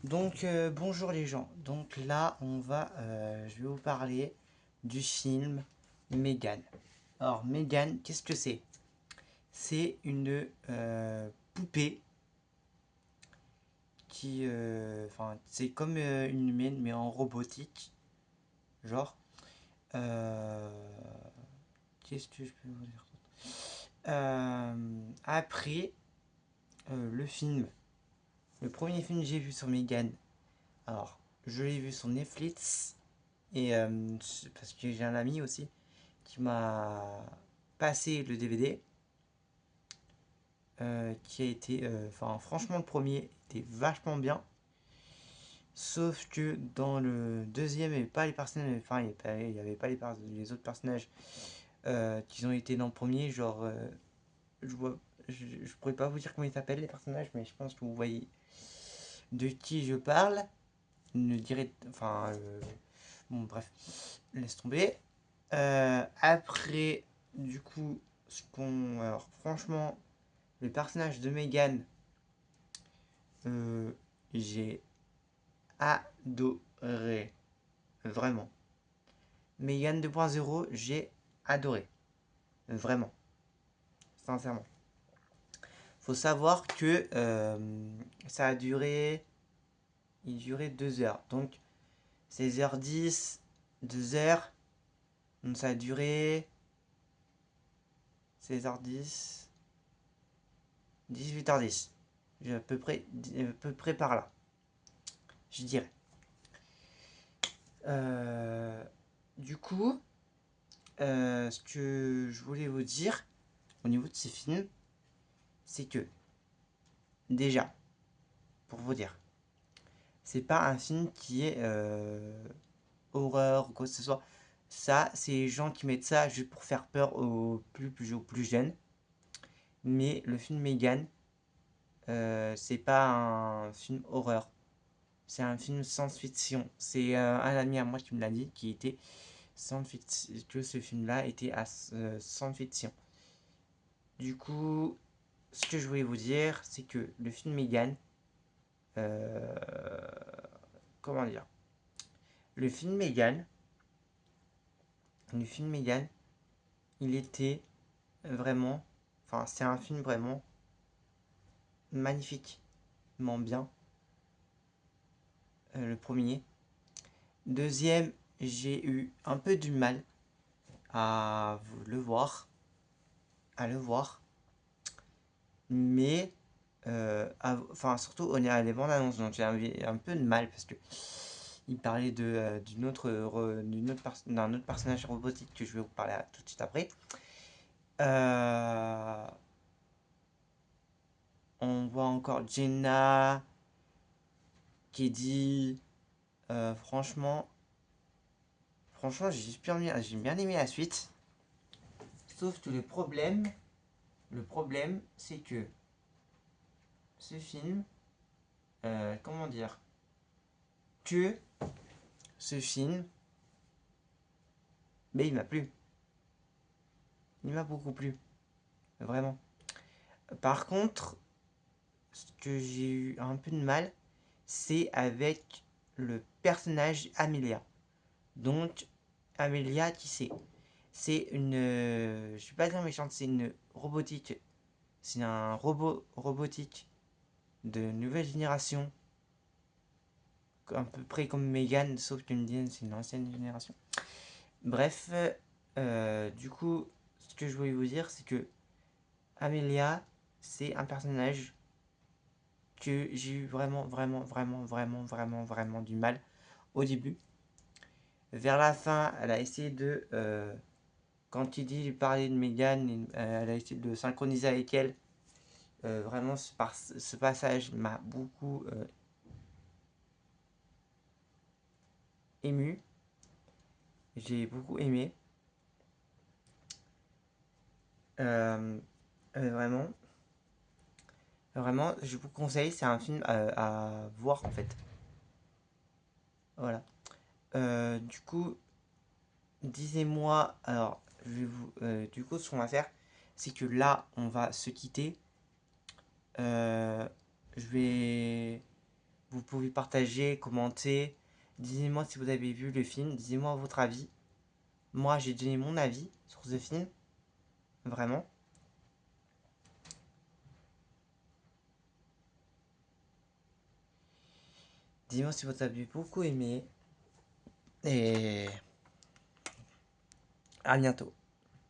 Bonjour les gens. Donc là, je vais vous parler du film Megan. Alors, Megan, qu'est-ce que c'est? C'est une poupée c'est comme une humaine, mais en robotique, genre. Euh, Qu'est-ce que je peux vous dire? Après, le film, le premier film que j'ai vu sur Megan. Alors, je l'ai vu sur Netflix. Et parce que j'ai un ami aussi qui m'a passé le DVD, qui a été, franchement le premier était vachement bien, sauf que dans le deuxième il n'y avait pas les personnages, il y avait pas les autres personnages qui ont été dans le premier, genre je vois, je pourrais pas vous dire comment ils s'appellent les personnages, mais je pense que vous voyez de qui je parle. Ne dirait, bon bref, laisse tomber. Après, du coup, alors, franchement, le personnage de Megan, euh, j'ai adoré. Vraiment. Megan 2.0, j'ai adoré. Vraiment. Sincèrement. Faut savoir que ça a duré. Il durait 2 heures. Donc, 16h10, 2 heures. Donc, ça a duré 16h10, 18h10. À peu près par là, je dirais. Euh, du coup, ce que je voulais vous dire au niveau de ces films, c'est que déjà, pour vous dire, c'est pas un film qui est horreur ou quoi que ce soit. Ça, c'est les gens qui mettent ça juste pour faire peur aux plus jeunes. Mais le film Megan, c'est pas un film horreur. C'est un film science-fiction. C'est un ami à moi qui me l'a dit, qui était que ce film-là était à science-fiction. Du coup, ce que je voulais vous dire, c'est que le film Megan, euh, comment dire, le film Megan, le film Megan, il était vraiment, c'est un film vraiment magnifiquement bien, le premier. Deuxième, j'ai eu un peu du mal à le voir, à le voir, mais surtout on est à les bandes annonces, donc j'ai un peu de mal parce que il parlait d'un autre personnage robotique que je vais vous parler tout de suite après. Euh, on voit encore Jenna qui dit euh, franchement, j'ai bien aimé la suite. Sauf que le problème, c'est que ce film, comment dire, que ce film, mais il m'a plu. Il m'a beaucoup plu, vraiment. Par contre, ce que j'ai eu un peu de mal, c'est avec le personnage Amelia. Donc, Amelia, qui c'est? C'est une. Je suis pas dire méchante, c'est une robotique. C'est un robot robotique de nouvelle génération. À peu près comme Megan, sauf que Megan, c'est une ancienne génération. Bref, du coup, ce que je voulais vous dire, c'est que Amelia, c'est un personnage que j'ai eu vraiment du mal au début. Vers la fin, elle a essayé de. Quand il dit parler de Megan, elle a essayé de synchroniser avec elle. Vraiment, ce passage m'a beaucoup ému. J'ai beaucoup aimé. Euh, vraiment, vraiment, je vous conseille. C'est un film à voir en fait. Voilà. Du coup, disez-moi. Alors, du coup, ce qu'on va faire, c'est que là, on va se quitter. Euh, je vais Vous pouvez partager, commenter. Dites-moi si vous avez vu le film. Dites-moi votre avis. Moi, j'ai donné mon avis sur ce film. Vraiment. Dis-moi si vous avez beaucoup aimé. Et à bientôt.